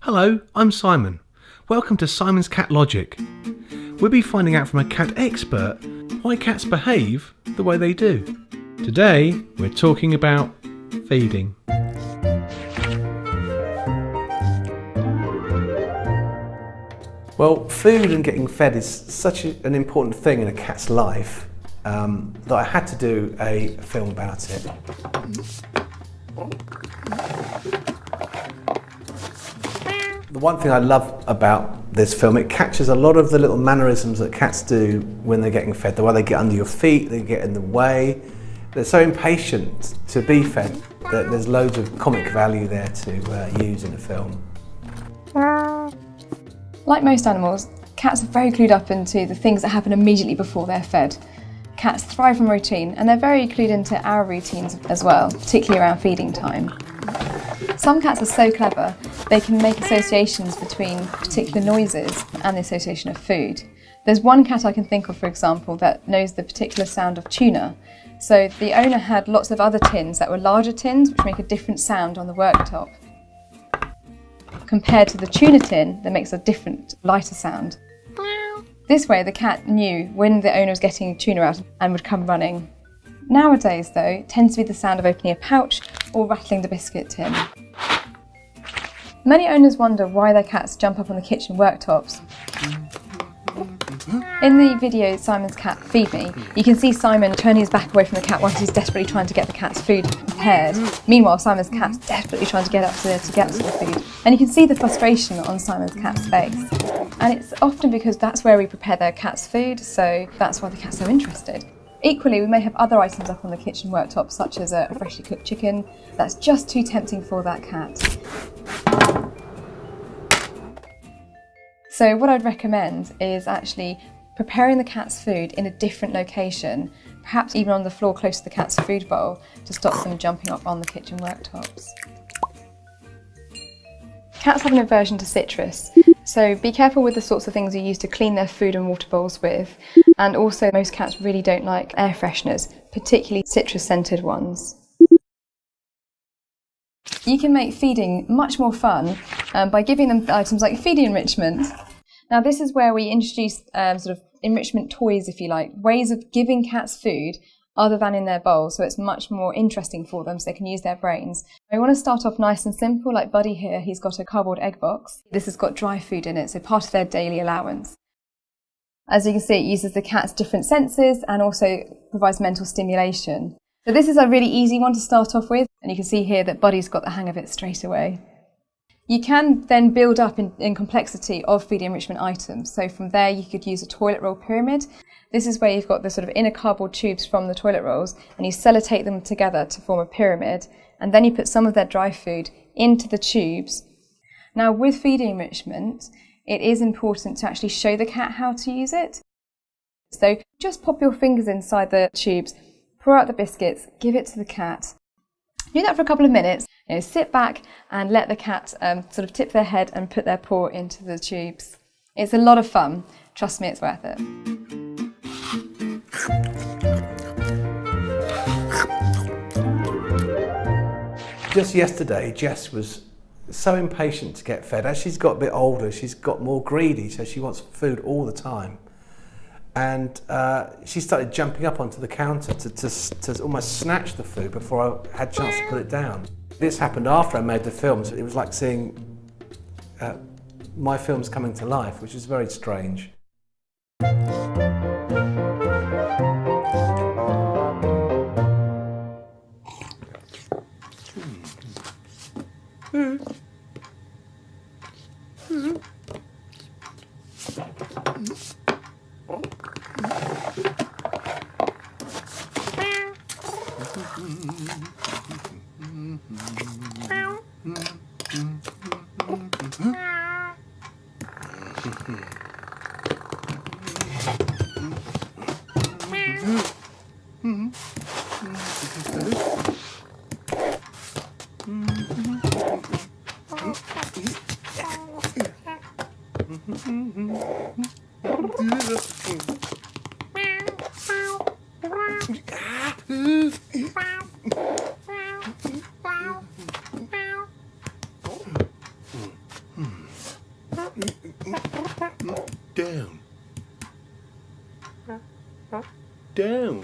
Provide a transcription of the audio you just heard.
Hello, I'm Simon. Welcome to Simon's Cat Logic. We'll be finding out from a cat expert why cats behave the way they do. Today, we're talking about feeding. Well, food and getting fed is such an important thing in a cat's life that I had to do a film about it. The one thing I love about this film, it captures a lot of the little mannerisms that cats do when they're getting fed. The way they get under your feet, they get in the way. They're so impatient to be fed that there's loads of comic value there to use in a film. Like most animals, cats are very clued up into the things that happen immediately before they're fed. Cats thrive on routine, and they're very clued into our routines as well, particularly around feeding time. Some cats are so clever, they can make associations between particular noises and the association of food. There's one cat I can think of, for example, that knows the particular sound of tuna. So the owner had lots of other tins that were larger tins, which make a different sound on the worktop, compared to the tuna tin that makes a different, lighter sound. This way the cat knew when the owner was getting tuna out and would come running. Nowadays though, it tends to be the sound of opening a pouch or rattling the biscuit tin. Many owners wonder why their cats jump up on the kitchen worktops. In the video Simon's Cat Feed Me, you can see Simon turning his back away from the cat whilst he's desperately trying to get the cat's food prepared. Meanwhile, Simon's cat's desperately trying to get up there to get the food. And you can see the frustration on Simon's cat's face. And it's often because that's where we prepare their cat's food, so that's why the cat's so interested. Equally, we may have other items up on the kitchen worktop, such as a freshly cooked chicken, that's just too tempting for that cat. So what I'd recommend is actually preparing the cat's food in a different location, perhaps even on the floor close to the cat's food bowl, to stop them jumping up on the kitchen worktops. Cats have an aversion to citrus, so be careful with the sorts of things you use to clean their food and water bowls with. And also, most cats really don't like air fresheners, particularly citrus-scented ones. You can make feeding much more fun by giving them items like feeding enrichment. Now this is where we introduce sort of enrichment toys, if you like, ways of giving cats food other than in their bowl, so it's much more interesting for them, so they can use their brains. I want to start off nice and simple, like Buddy here, he's got a cardboard egg box. This has got dry food in it, so part of their daily allowance. As you can see, it uses the cat's different senses and also provides mental stimulation. So this is a really easy one to start off with, and you can see here that Buddy's got the hang of it straight away. You can then build up in complexity of feed enrichment items. So from there you could use a toilet roll pyramid. This is where you've got the sort of inner cardboard tubes from the toilet rolls and you sellotape them together to form a pyramid, and then you put some of their dry food into the tubes. Now with feed enrichment, it is important to actually show the cat how to use it. So just pop your fingers inside the tubes, pour out the biscuits, give it to the cat. Do that for a couple of minutes, sit back and let the cat sort of tip their head and put their paw into the tubes. It's a lot of fun, trust me, it's worth it. Just yesterday, Jess was so impatient to get fed. As she's got a bit older, she's got more greedy, so she wants food all the time. And she started jumping up onto the counter to almost snatch the food before I had a chance to put it down. This happened after I made the film, so it was like seeing my films coming to life, which is very strange. down.